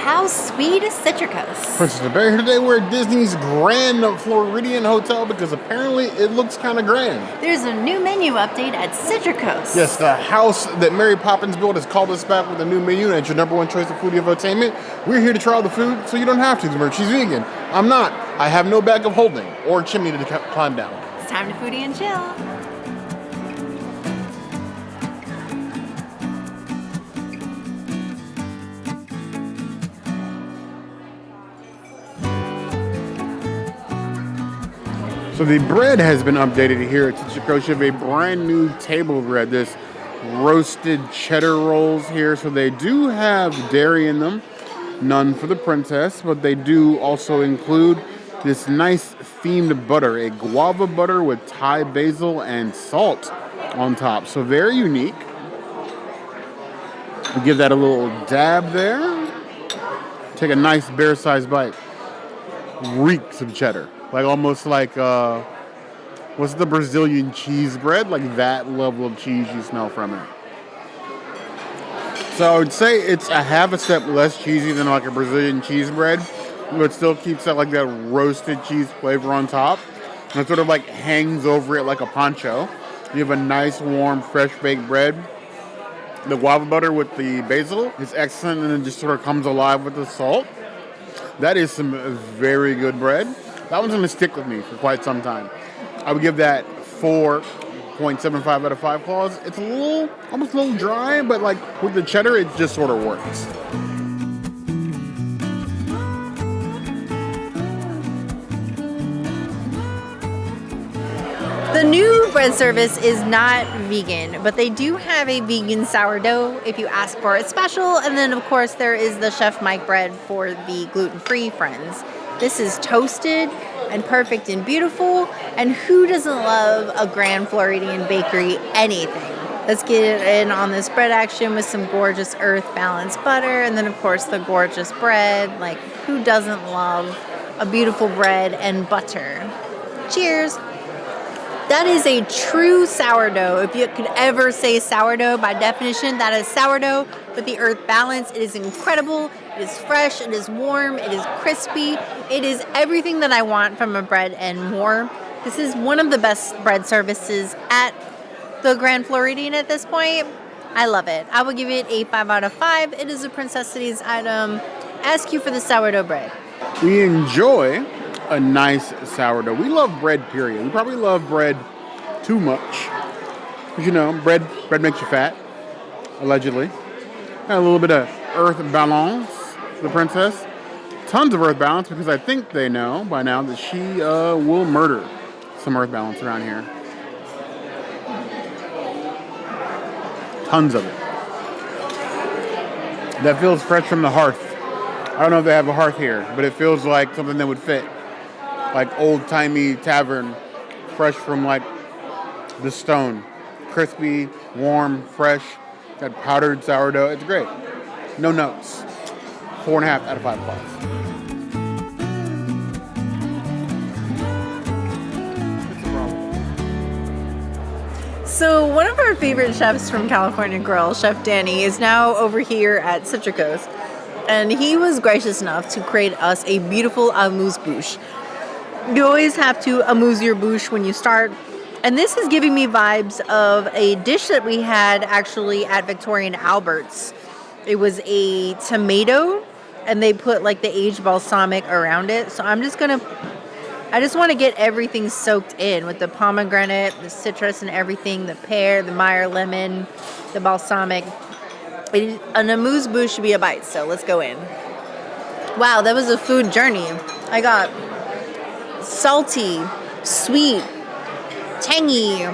How sweet is Citricos? Princess of Bear here today. We're at Disney's Grand Floridian Hotel because apparently it looks kind of grand. There's a new menu update at Citricos. Yes, the house that Mary Poppins built has called us back with a new menu, and it's your number one choice of foodie infotainment. We're here to try all the food, so you don't have to. Remember, she's vegan. I'm not. I have no bag of holding or chimney to climb down. It's time to foodie and chill. So the bread has been updated here at Citricos. You have a brand new table bread. This roasted cheddar rolls here. So they do have dairy in them. None for the princess, but they do also include this nice themed butter, a guava butter with Thai basil and salt on top. So very unique. We'll give that a little dab there. Take a nice bear-sized bite. Reeks of cheddar. Like almost like, what's the Brazilian cheese bread? Like that level of cheese you smell from it. So I would say it's a half a step less cheesy than like a Brazilian cheese bread, but it still keeps that like that roasted cheese flavor on top. And it sort of like hangs over it like a poncho. You have a nice warm fresh baked bread. The guava butter with the basil is excellent, and it just sort of comes alive with the salt. That is some very good bread. That one's going to stick with me for quite some time. I would give that 4.75 out of 5 claws. It's a little, almost a little dry, but like with the cheddar, it just sort of works. The new bread service is not vegan, but they do have a vegan sourdough if you ask for it special. And then, of course, there is the Chef Mike bread for the gluten-free friends. This is toasted and perfect and beautiful. And who doesn't love a Grand Floridian bakery anything? Let's get in on this bread action with some gorgeous earth-balanced butter. And then, of course, the gorgeous bread. Like, who doesn't love a beautiful bread and butter? Cheers. That is a true sourdough. If you could ever say sourdough, by definition, that is sourdough with the earth balance. It is incredible. It is fresh. It is warm. It is crispy. It is everything that I want from a bread and more. This is one of the best bread services at the Grand Floridian at this point. I love it. I will give it a 5 out of 5. It is a Princess Cities item. Ask you for the sourdough bread. We enjoy a nice sourdough. We love bread, period. We probably love bread too much. Because, you know, bread makes you fat, allegedly. And a little bit of earth balance for the princess. Tons of earth balance, because I think they know by now that she will murder some earth balance around here. Tons of it. That feels fresh from the hearth. I don't know if they have a hearth here, but it feels like something that would fit. Like old-timey tavern, fresh from like the stone. Crispy, warm, fresh, that powdered sourdough. It's great. No notes. 4.5 out of 5 claws. So one of our favorite chefs from California Grill, Chef Danny, is now over here at Citricos. And he was gracious enough to create us a beautiful amuse-bouche. You always have to amuse your bouche when you start. And this is giving me vibes of a dish that we had actually at Victoria & Albert's. It was a tomato, and they put like the aged balsamic around it. So I just want to get everything soaked in with the pomegranate, the citrus and everything, the pear, the Meyer lemon, the balsamic. An amuse-bouche should be a bite, so let's go in. Wow, that was a food journey. I got salty, sweet, tangy,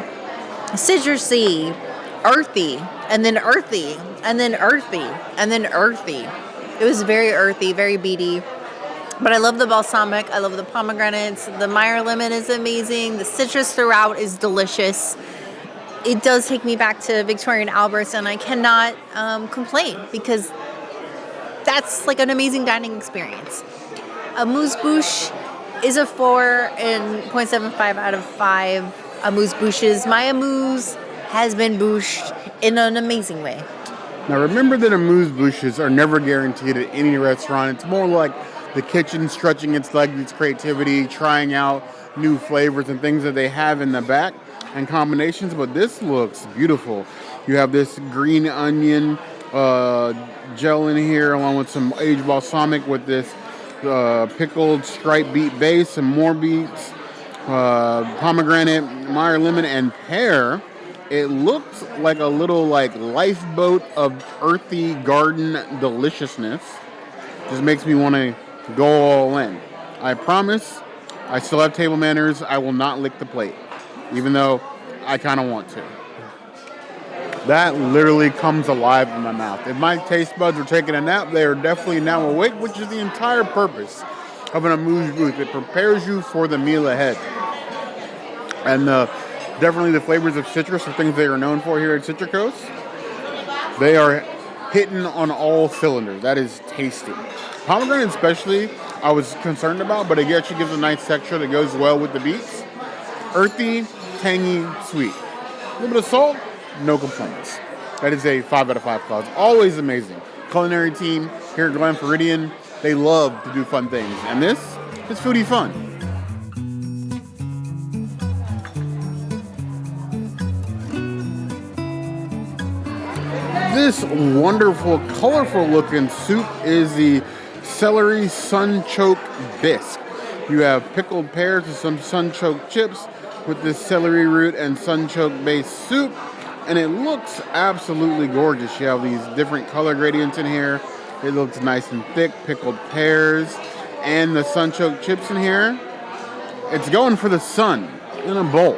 citrusy, earthy, and then earthy, and then earthy, and then earthy. It was very earthy, very beety. But I love the balsamic. I love the pomegranates. The Meyer lemon is amazing. The citrus throughout is delicious. It does take me back to Victoria & Albert's, and I cannot complain because that's like an amazing dining experience. Amuse-bouche is a 4.75 out of 5 amuse-bouches. My amuse has been bouched in an amazing way. Now remember that amuse-bouches are never guaranteed at any restaurant. It's more like the kitchen stretching its legs, its creativity, trying out new flavors and things that they have in the back and combinations. But this looks beautiful. You have this green onion gel in here along with some aged balsamic with this pickled striped beet base, some more beets, pomegranate, Meyer lemon, and pear. It looks like a little like lifeboat of earthy garden deliciousness. Just makes me want to go all in. I promise, I still have table manners. I will not lick the plate, even though I kind of want to. That literally comes alive in my mouth. If my taste buds were taking a nap, they are definitely now awake, which is the entire purpose of an amuse-bouche. It prepares you for the meal ahead. And definitely the flavors of citrus are things they are known for here at Citricos. They are hitting on all cylinders. That is tasty. Pomegranate especially, I was concerned about, but it actually gives a nice texture that goes well with the beets. Earthy, tangy, sweet. A little bit of salt, no complaints. That is a 5 out of 5 clause. Always amazing. Culinary team here at Floridian, they love to do fun things. And this is foodie fun. This wonderful, colorful looking soup is the Celery Sunchoke Bisque. You have pickled pears with some sunchoke chips with this celery root and sunchoke based soup. And it looks absolutely gorgeous. You have these different color gradients in here. It looks nice and thick, pickled pears, and the sunchoke chips in here. It's going for the sun in a bowl.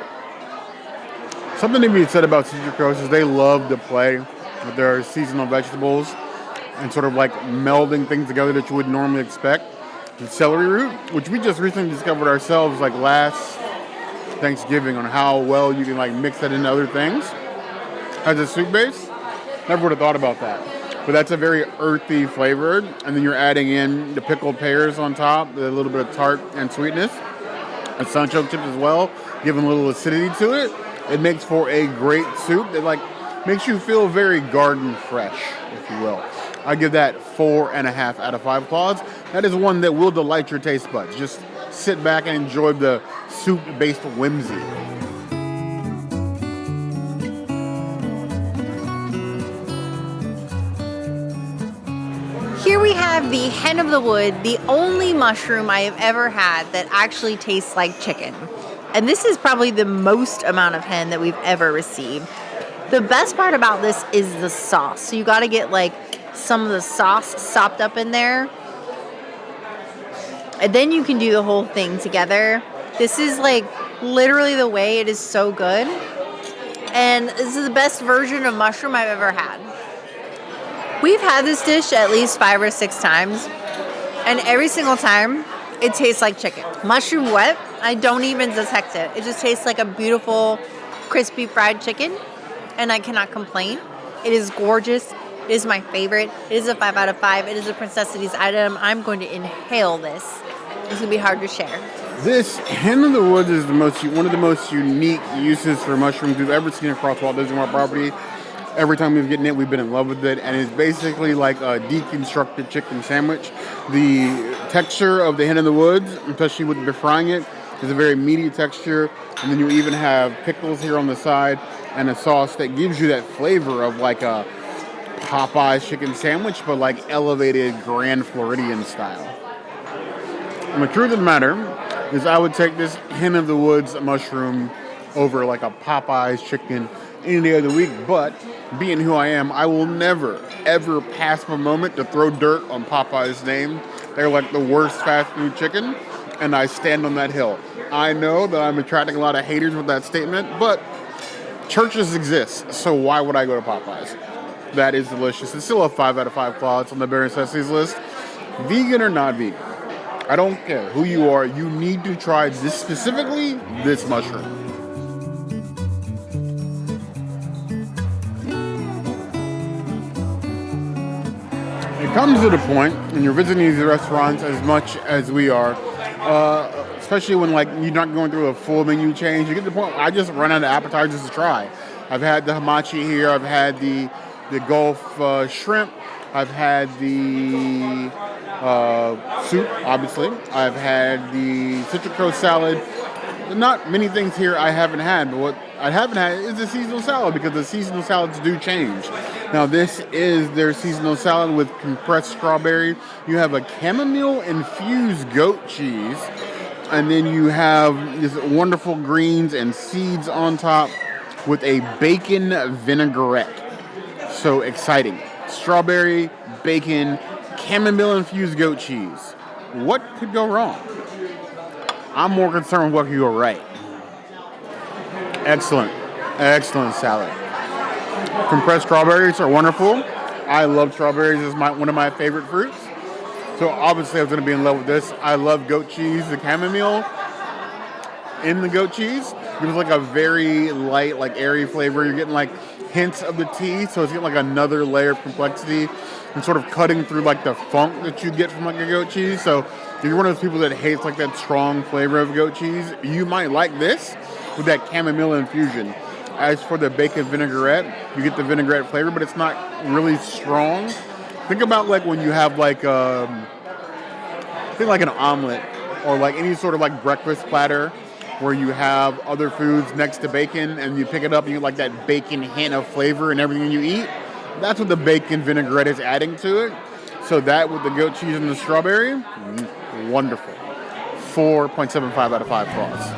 Something to be said about Citricos is they love to play with their seasonal vegetables and sort of like melding things together that you wouldn't normally expect. The celery root, which we just recently discovered ourselves like last Thanksgiving on how well you can like mix that into other things. As a soup base, never would have thought about that. But that's a very earthy flavor. And then you're adding in the pickled pears on top, with a little bit of tart and sweetness. And sunchoke chips as well, giving a little acidity to it. It makes for a great soup that like makes you feel very garden fresh, if you will. I give that 4.5 out of 5 claws. That is one that will delight your taste buds. Just sit back and enjoy the soup-based whimsy. Here we have the hen of the wood, the only mushroom I have ever had that actually tastes like chicken. And this is probably the most amount of hen that we've ever received. The best part about this is the sauce. So you got to get like some of the sauce sopped up in there. And then you can do the whole thing together. This is like literally the way. It is so good. And this is the best version of mushroom I've ever had. We've had this dish at least 5 or 6 times, and every single time it tastes like chicken. Mushroom wet, I don't even detect it. It just tastes like a beautiful, crispy fried chicken, and I cannot complain. It is gorgeous. It is my favorite. It is a 5 out of 5. It is a Princessity's item. I'm going to inhale this. It's going to be hard to share. This hen of the woods is one of the most unique uses for mushrooms we've ever seen across Walt Disney World property. Every time we've gotten it, we've been in love with it, and it's basically like a deconstructed chicken sandwich. The texture of the hen of the woods, especially with the frying it, is a very meaty texture, and then you even have pickles here on the side and a sauce that gives you that flavor of like a Popeye's chicken sandwich, but like elevated Grand Floridian style. And the truth of the matter is I would take this hen of the woods mushroom over like a Popeye's chicken any day of the week, but being who I am, I will never, ever pass a moment to throw dirt on Popeye's name. They're like the worst fast food chicken, and I stand on that hill. I know that I'm attracting a lot of haters with that statement, but churches exist, so why would I go to Popeye's? That is delicious. It's still a 5 out of 5 claws on the Bare Necessities list. Vegan or not vegan, I don't care who you are, you need to try this specifically, this mushroom. It comes to the point when you're visiting these restaurants as much as we are, especially when like you're not going through a full menu change, you get to the point where I just run out of appetizers to try. I've had the hamachi here, I've had the the Gulf shrimp. I've had the soup, obviously. I've had the Citricos salad. Not many things here I haven't had, but what I haven't had is the seasonal salad because the seasonal salads do change. Now, this is their seasonal salad with compressed strawberry. You have a chamomile-infused goat cheese, and then you have these wonderful greens and seeds on top with a bacon vinaigrette. So exciting. Strawberry, bacon, chamomile-infused goat cheese. What could go wrong? I'm more concerned with what could go right. Excellent. Excellent salad. Compressed strawberries are wonderful. I love strawberries. It's one of my favorite fruits. So obviously I was going to be in love with this. I love goat cheese. The chamomile in the goat cheese gives like a very light, like airy flavor. You're getting like hints of the tea, so it's getting like another layer of complexity and sort of cutting through like the funk that you get from like a goat cheese. So if you're one of those people that hates like that strong flavor of goat cheese, you might like this with that chamomile infusion. As for the bacon vinaigrette, you get the vinaigrette flavor, but it's not really strong. Think about like when you have like think like an omelet or like any sort of like breakfast platter where you have other foods next to bacon and you pick it up and you get like that bacon hint of flavor in everything you eat. That's what the bacon vinaigrette is adding to it. So that with the goat cheese and the strawberry, wonderful. 4.75 out of 5 for us.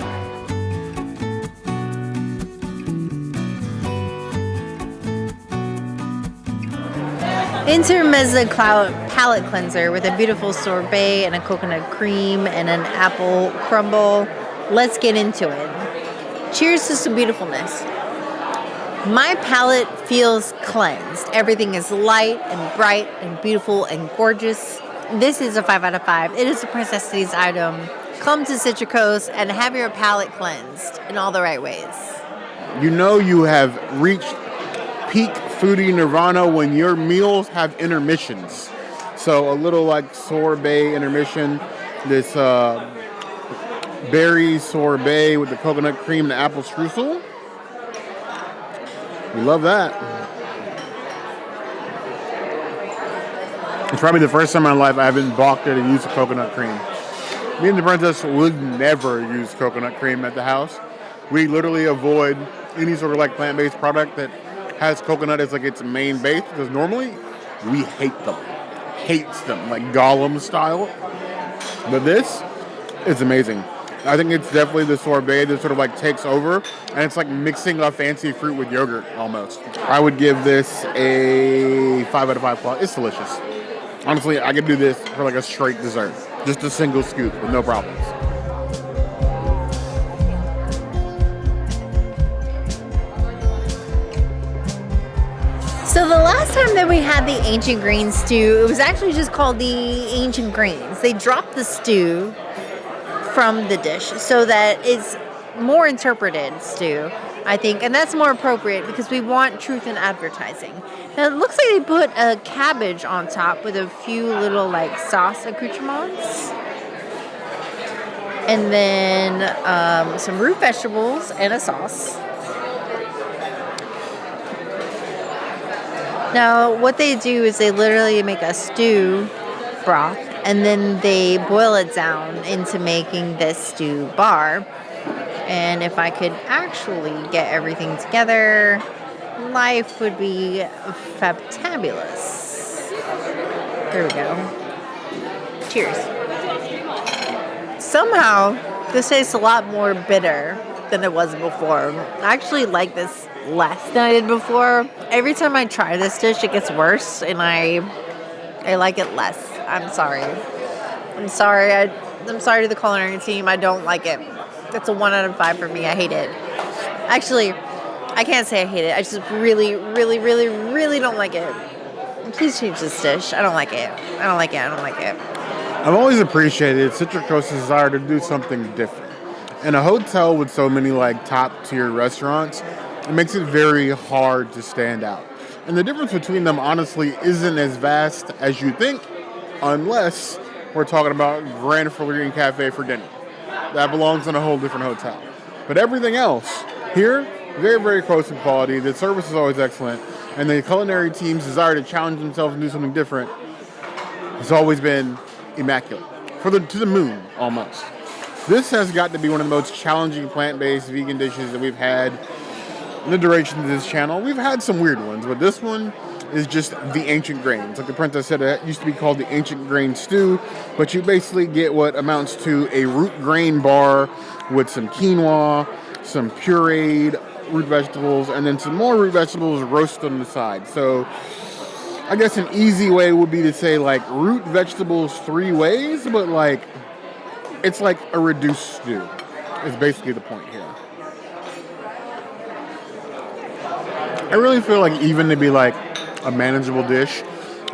Intermezzo palate cleanser with a beautiful sorbet and a coconut cream and an apple crumble. Let's get into it. Cheers to some beautifulness. My palate feels cleansed. Everything is light and bright and beautiful and gorgeous. This is a 5 out of 5. It is a Princess item. Come to Citricos and have your palate cleansed in all the right ways. You know you have reached peak foodie nirvana when your meals have intermissions. So a little like sorbet intermission, this berry sorbet with the coconut cream and the apple streusel. We love that. It's probably the first time in my life I haven't balked at a use of coconut cream. Me and the princess would never use coconut cream at the house. We literally avoid any sort of like plant-based product that has coconut as like its main base because normally we hate them. Hates them, like Gollum style. But this is amazing. I think it's definitely the sorbet that sort of like takes over, and it's like mixing a fancy fruit with yogurt almost. I would give this a 5 out of 5 plus. It's delicious. Honestly, I could do this for like a straight dessert. Just a single scoop with no problems. So the last time that we had the ancient grain stew, it was actually just called the ancient grains. They dropped the stew from the dish so that it's more interpreted stew, I think, and that's more appropriate because we want truth in advertising. Now it looks like they put a cabbage on top with a few little like sauce accoutrements, and then some root vegetables and a sauce. Now what they do is they literally make a stew broth and then they boil it down into making this stew bar. And if I could actually get everything together, life would be fabulous. There we go. Cheers. Somehow, this tastes a lot more bitter than it was before. I actually like this less than I did before. Every time I try this dish, it gets worse, and I like it less. I'm sorry. I'm sorry to the culinary team. I don't like it. It's a 1 out of 5 for me. I hate it. Actually, I can't say I hate it. I just really, really, really, really don't like it. Please change this dish. I don't like it. I don't like it. I don't like it. I've always appreciated Citricos' desire to do something different. In a hotel with so many like top tier restaurants, it makes it very hard to stand out. And the difference between them honestly isn't as vast as you think, unless we're talking about Grand Floridian Cafe for dinner. That belongs in a whole different hotel. But everything else, here, very, very close in quality. The service is always excellent. and the culinary team's desire to challenge themselves and do something different has always been immaculate. To the moon, almost. This has got to be one of the most challenging plant-based vegan dishes that we've had in the duration of this channel. We've had some weird ones, but this one is just the ancient grains. Like the princess said, it used to be called the ancient grain stew, but you basically get what amounts to a root grain bar with some quinoa, some pureed root vegetables, and then some more root vegetables roasted on the side. So I guess an easy way would be to say like root vegetables 3 ways, but like it's like a reduced stew is basically the point here. I really feel like even to be like a manageable dish,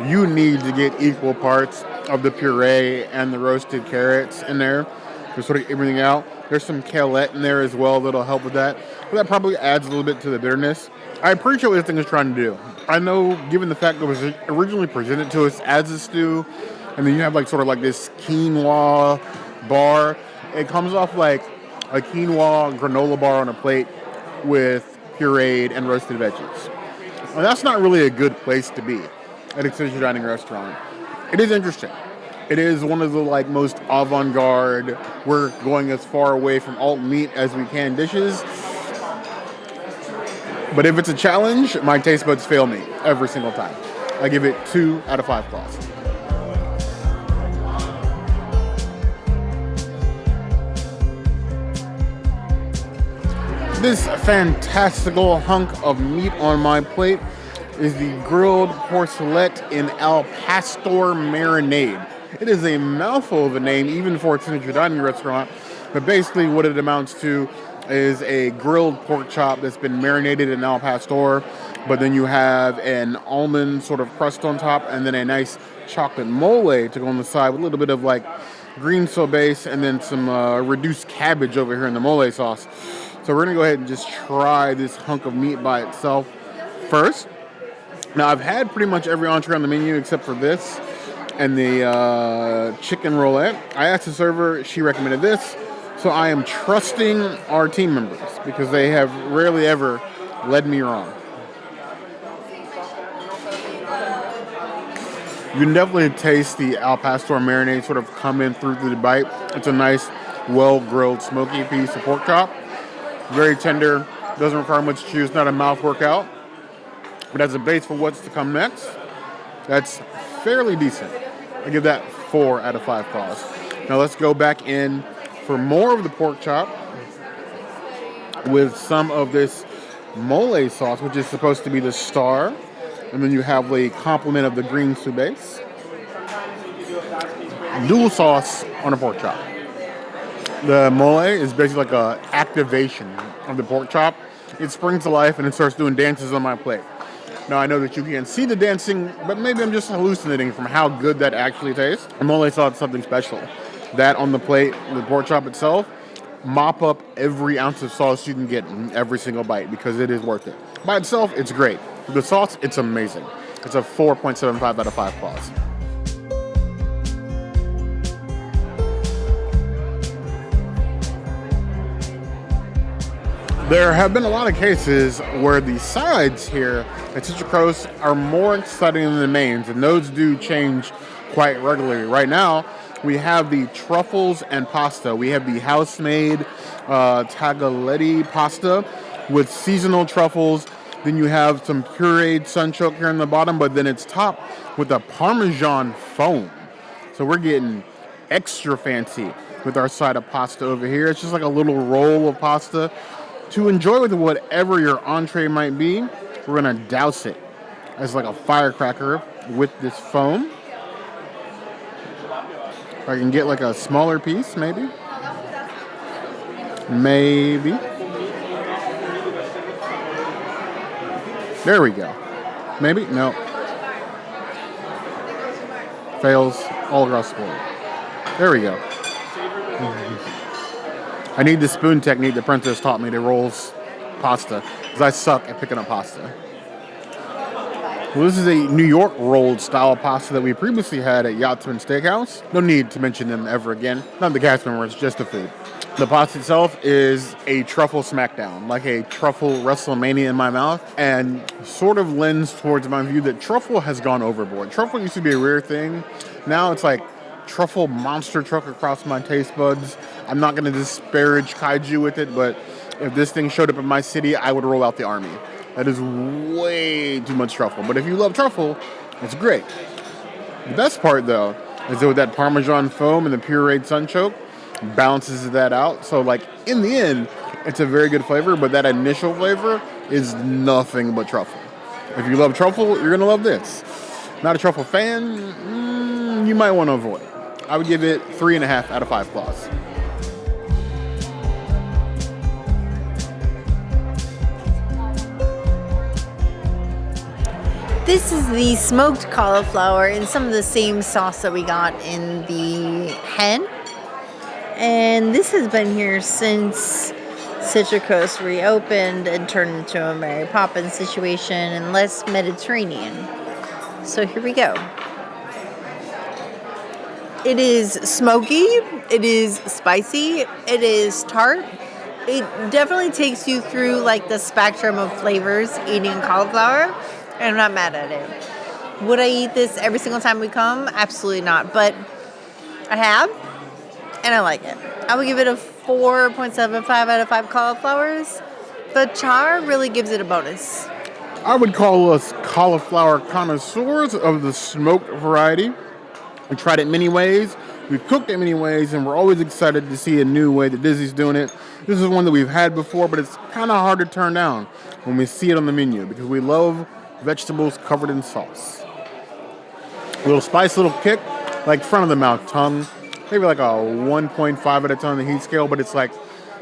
you need to get equal parts of the puree and the roasted carrots in there to sort of everything out. There's some kale in there as well that'll help with that. But that probably adds a little bit to the bitterness. I appreciate what this thing is trying to do. I know, given the fact that it was originally presented to us as a stew, and then you have like sort of like this quinoa bar, it comes off like a quinoa granola bar on a plate with pureed and roasted veggies. And that's not really a good place to be at a casual dining restaurant. It is interesting. It is one of the like most avant-garde, we're going as far away from alt meat as we can dishes. But if it's a challenge, my taste buds fail me every single time. I give it 2 out of 5 claws. This fantastical hunk of meat on my plate is the grilled porcelette in al pastor marinade. It is a mouthful of a name, even for a signature dining restaurant, but basically what it amounts to is a grilled pork chop that's been marinated in al pastor, but then you have an almond sort of crust on top, and then a nice chocolate mole to go on the side with a little bit of like green sorbet, and then some reduced cabbage over here in the mole sauce. So we're gonna go ahead and just try this hunk of meat by itself first. Now I've had pretty much every entree on the menu except for this and the chicken roulette. I asked the server, she recommended this. So I am trusting our team members because they have rarely ever led me wrong. You can definitely taste the al pastor marinade sort of come in through the bite. It's a nice, well-grilled, smoky piece of pork chop. Very tender, doesn't require much to chew. It's not a mouth workout. But as a base for what's to come next, that's fairly decent. I give that 4 out of 5 claws. Now let's go back in for more of the pork chop with some of this mole sauce, which is supposed to be the star. And then you have the complement of the green soup base. Dual sauce on a pork chop. The mole is basically like a activation of the pork chop. It springs to life and it starts doing dances on my plate. Now I know that you can't see the dancing, but maybe I'm just hallucinating from how good that actually tastes. The mole sauce is something special. That on the plate, the pork chop itself, mop up every ounce of sauce you can get in every single bite because it is worth it. By itself, it's great. The sauce, it's amazing. It's a 4.75 out of 5 claws. There have been a lot of cases where the sides here at Citricos are more exciting than the mains, and those do change quite regularly. Right now, we have the truffles and pasta. We have the house-made tagliatelle pasta with seasonal truffles. Then you have some pureed sunchoke here on the bottom, but then it's topped with a Parmesan foam. So we're getting extra fancy with our side of pasta over here. It's just like a little roll of pasta. To enjoy with whatever your entree might be, we're gonna douse it as like a firecracker with this foam. If I can get like a smaller piece, maybe. Maybe. There we go. Maybe? No. Fails all across the board. There we go. I need the spoon technique the princess taught me to roll pasta, because I suck at picking up pasta. Well, this is a New York rolled style of pasta that we previously had at Yachtsman Steakhouse. No need to mention them ever again. Not the cast members, just the food. The pasta itself is a truffle smackdown, like a truffle WrestleMania in my mouth, and sort of lends towards my view that truffle has gone overboard. Truffle used to be a rare thing. Now it's like truffle monster truck across my taste buds. I'm not going to disparage kaiju with it, but if this thing showed up in my city, I would roll out the army. That is way too much truffle. But if you love truffle, it's great. The best part, though, is that with that Parmesan foam and the pureed sunchoke, balances that out. So, like, in the end, it's a very good flavor, but that initial flavor is nothing but truffle. If you love truffle, you're going to love this. Not a truffle fan, you might want to avoid it. I would give it 3.5 out of 5 claws. This is the smoked cauliflower in some of the same sauce that we got in the hen. And this has been here since Citricos reopened and turned into a Mary Poppins situation and less Mediterranean. So here we go. It is smoky, it is spicy, it is tart. It definitely takes you through like the spectrum of flavors eating cauliflower, and I'm not mad at it. Would I eat this every single time we come? Absolutely not, but I have. And I like it. I would give it a 4.75 out of 5 cauliflowers. The char really gives it a bonus. I would call us cauliflower connoisseurs of the smoked variety. We tried it many ways, we've cooked it many ways, and we're always excited to see a new way that Disney's doing it. This is one that we've had before, but it's kind of hard to turn down when we see it on the menu because we love vegetables covered in sauce. A little spice, a little kick, like front of the mouth tongue. Maybe like a 1.5 out of 10 on the heat scale, but it's like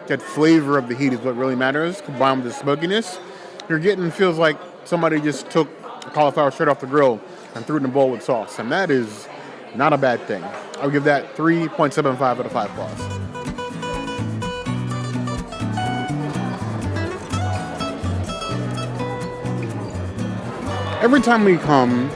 that flavor of the heat is what really matters, combined with the smokiness. You're getting, feels like somebody just took cauliflower straight off the grill and threw it in a bowl with sauce, and that is not a bad thing. I would give that 3.75 out of 5 claws. Every time we come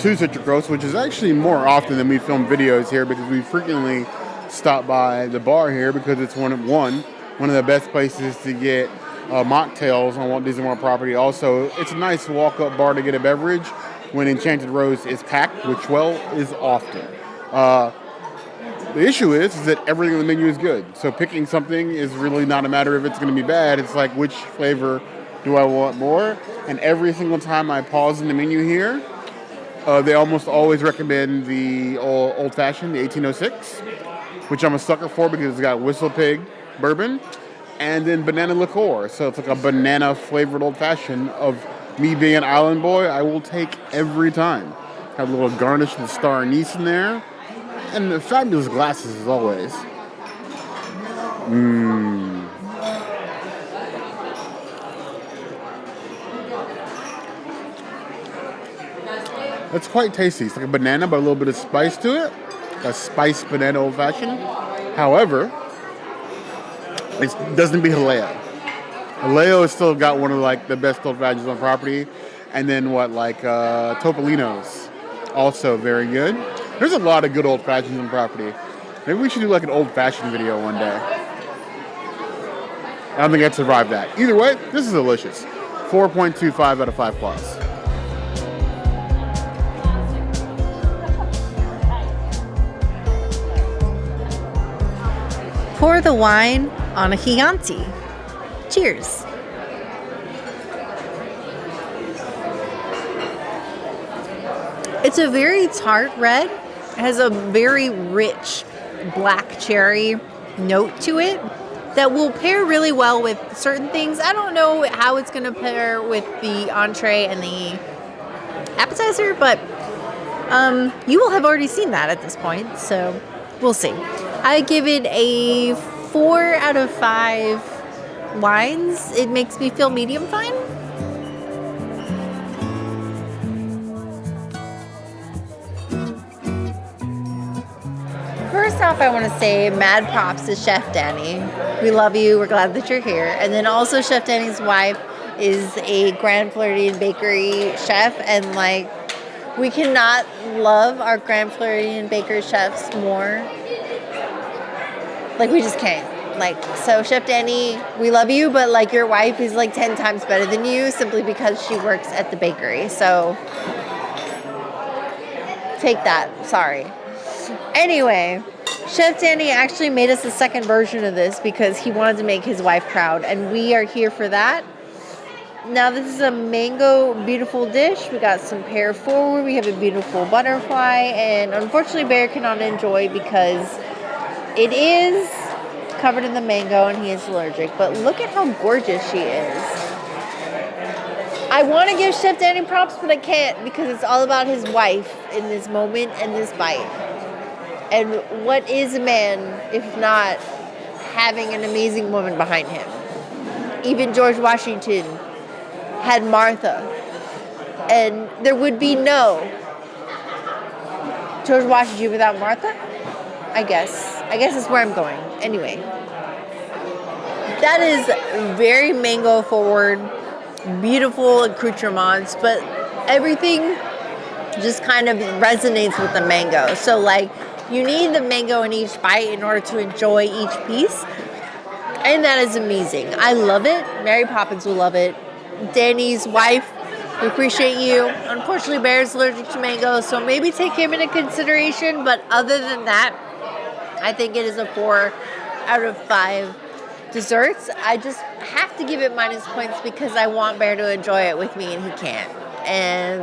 to Citricos, which is actually more often than we film videos here because we frequently stop by the bar here because it's one of the best places to get mocktails on Walt Disney World property. Also, it's a nice walk-up bar to get a beverage when Enchanted Rose is packed, which, well, is often. The issue is that everything on the menu is good. So picking something is really not a matter of it's going to be bad. It's like, which flavor do I want more? And every single time I pause in the menu here, they almost always recommend the old-fashioned, the 1806, which I'm a sucker for because it's got Whistle Pig bourbon and then banana liqueur. So it's like a banana-flavored old-fashioned of me being an island boy, I will take every time. Have a little garnish with star anise in there. And the fabulous glasses as always. It's quite tasty. It's like a banana, but a little bit of spice to it. A spiced banana old-fashioned. However, it doesn't beat Haleo. Haleo has still got one of like the best old-fashions on property. And then Topolino's. Also very good. There's a lot of good old-fashions on property. Maybe we should do like an old-fashioned video one day. I don't think I'd survive that. Either way, this is delicious. 4.25 out of 5 claws. Pour the wine on a Chianti. Cheers. It's a very tart red. It has a very rich black cherry note to it that will pair really well with certain things. I don't know how it's going to pair with the entree and the appetizer, but you will have already seen that at this point, so we'll see. I give it a 4 out of 5 wines. It makes me feel medium fine. First off, I want to say mad props to Chef Danny. We love you. We're glad that you're here. And then also Chef Danny's wife, is a Grand Floridian bakery chef, and like we cannot love our Grand Floridian bakery chefs more. Like we just can't. Like, so Chef Danny, we love you, but like your wife is like 10 times better than you simply because she works at the bakery. So take that. Sorry. Anyway, Chef Danny actually made us a second version of this because he wanted to make his wife proud, and we are here for that. Now this is a mango beautiful dish. We got some pear forward. We have a beautiful butterfly, and unfortunately Bear cannot enjoy because it is covered in the mango and he is allergic. But look at how gorgeous she is. I want to give Chef Danny props, but I can't because it's all about his wife in this moment and this bite. And what is a man if not having an amazing woman behind him? Even George Washington had Martha, and there would be no George Washington without Martha. I guess that's where I'm going. Anyway, that is very mango forward, beautiful accoutrements, but everything just kind of resonates with the mango. So like you need the mango in each bite in order to enjoy each piece, and that is amazing. I love it. Mary Poppins will love it. Danny's wife, we appreciate you. Unfortunately, Bear's allergic to mango, so maybe take him into consideration, but other than that, I think it is a 4 out of 5 desserts. I just have to give it minus points because I want Bear to enjoy it with me and he can't. And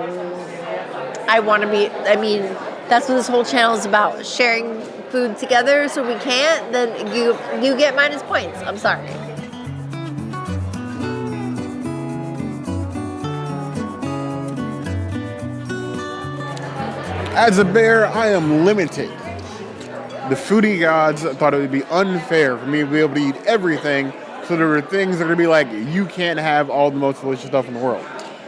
I want to be, I mean, that's what this whole channel is about, sharing food together. So we can't, then you get minus points. I'm sorry. As a bear, I am limited. The foodie gods thought it would be unfair for me to be able to eat everything, so there were things that are going to be like, you can't have all the most delicious stuff in the world.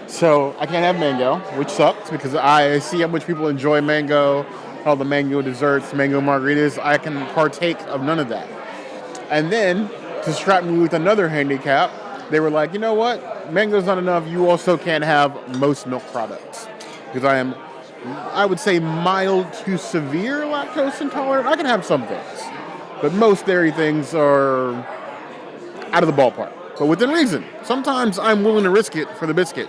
So I can't have mango, which sucks because I see how much people enjoy mango, all the mango desserts, mango margaritas. I can partake of none of that. And then, to strap me with another handicap, they were like, you know what? Mango's not enough. You also can't have most milk products. Because I would say mild to severe lactose intolerant. I can have some things, but most dairy things are out of the ballpark, but within reason. Sometimes I'm willing to risk it for the biscuit.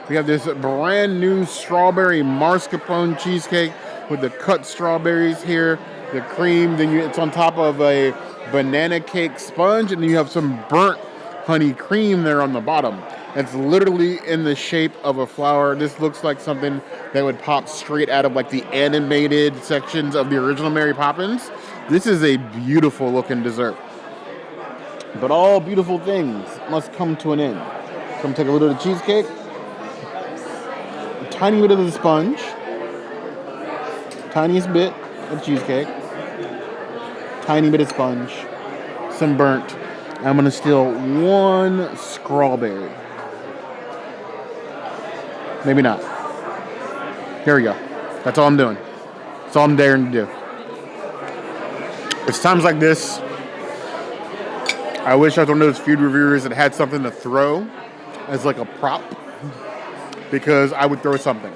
We have this brand new strawberry mascarpone cheesecake with the cut strawberries here, the cream, then it's on top of a banana cake sponge, and then you have some burnt honey cream there on the bottom. It's literally in the shape of a flower. This looks like something that would pop straight out of like the animated sections of the original Mary Poppins. This is a beautiful looking dessert. But all beautiful things must come to an end. Come take a little of the cheesecake. A tiny bit of the sponge. Tiniest bit of cheesecake. Tiny bit of sponge. Some burnt. I'm going to steal one strawberry. Maybe not. Here we go. That's all I'm doing. That's all I'm daring to do. It's times like this, I wish I was one of those food reviewers that had something to throw as like a prop, because I would throw something.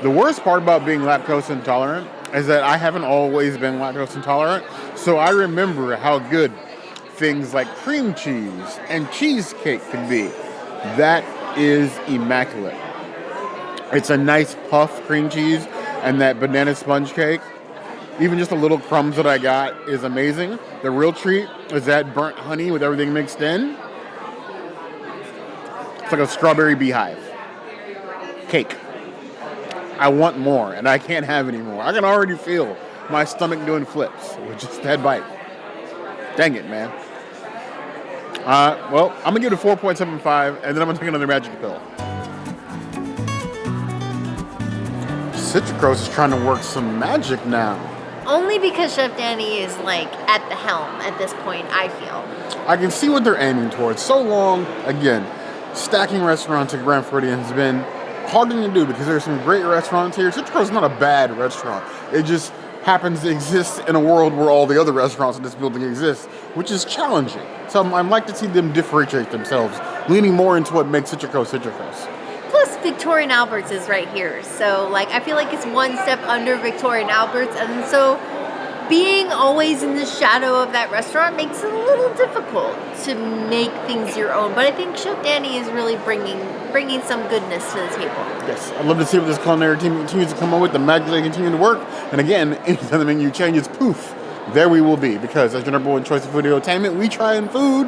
The worst part about being lactose intolerant is that I haven't always been lactose intolerant, so I remember how good things like cream cheese and cheesecake can be. That is immaculate. It's a nice puff cream cheese, and that banana sponge cake, even just the little crumbs that I got, is amazing. The real treat is that burnt honey with everything mixed in. It's like a strawberry beehive cake. I want more, and I can't have any more. I can already feel my stomach doing flips with just that bite. Dang it, man. Well, I'm going to give it a 4.75, and then I'm going to take another magic pill. Citricos is trying to work some magic now. Only because Chef Danny is like at the helm at this point, I feel. I can see what they're aiming towards. So long, again, stacking restaurants at Grand Floridian has been hard to do because there's some great restaurants here. Citricos is not a bad restaurant. It just happens to exist in a world where all the other restaurants in this building exist, which is challenging. So I'd like to see them differentiate themselves, leaning more into what makes Citricos Citricos. Plus, Victoria and Albert's is right here. So, like, I feel like it's one step under Victoria and Albert's. And so, being always in the shadow of that restaurant makes it a little difficult to make things your own. But I think Chef Danny is really bringing some goodness to the table. Yes, I'd love to see what this culinary team continues to come up with, the magic they continue to work. And again, anytime the menu changes, poof, there we will be. Because as your number one choice of food entertainment, we try in food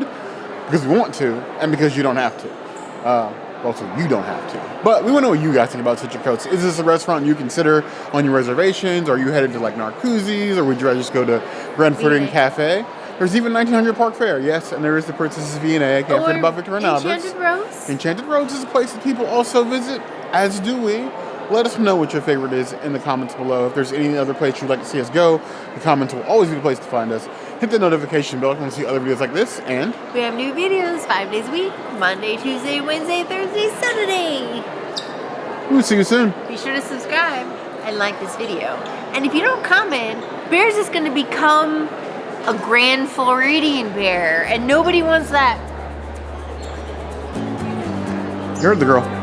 because we want to and because you don't have to. Also, you don't have to. But we want to know what you guys think about Citricos. Is this a restaurant you consider on your reservations? Are you headed to like Narcoossee's? Or would you rather just go to Grand Floridian Cafe? There's even 1900 Park Fair, yes. And there is the Princess's V&A. I can't forget about Victoria and Albert's. Enchanted Rose? Enchanted Rose is a place that people also visit, as do we. Let us know what your favorite is in the comments below. If there's any other place you'd like to see us go, the comments will always be the place to find us. Hit the notification bell if you want to see other videos like this, and we have new videos 5 days a week, Monday, Tuesday, Wednesday, Thursday, Saturday. We'll see you soon. Be sure to subscribe and like this video. And if you don't comment, Bears is going to become a Grand Floridian bear, and nobody wants that. You heard the girl.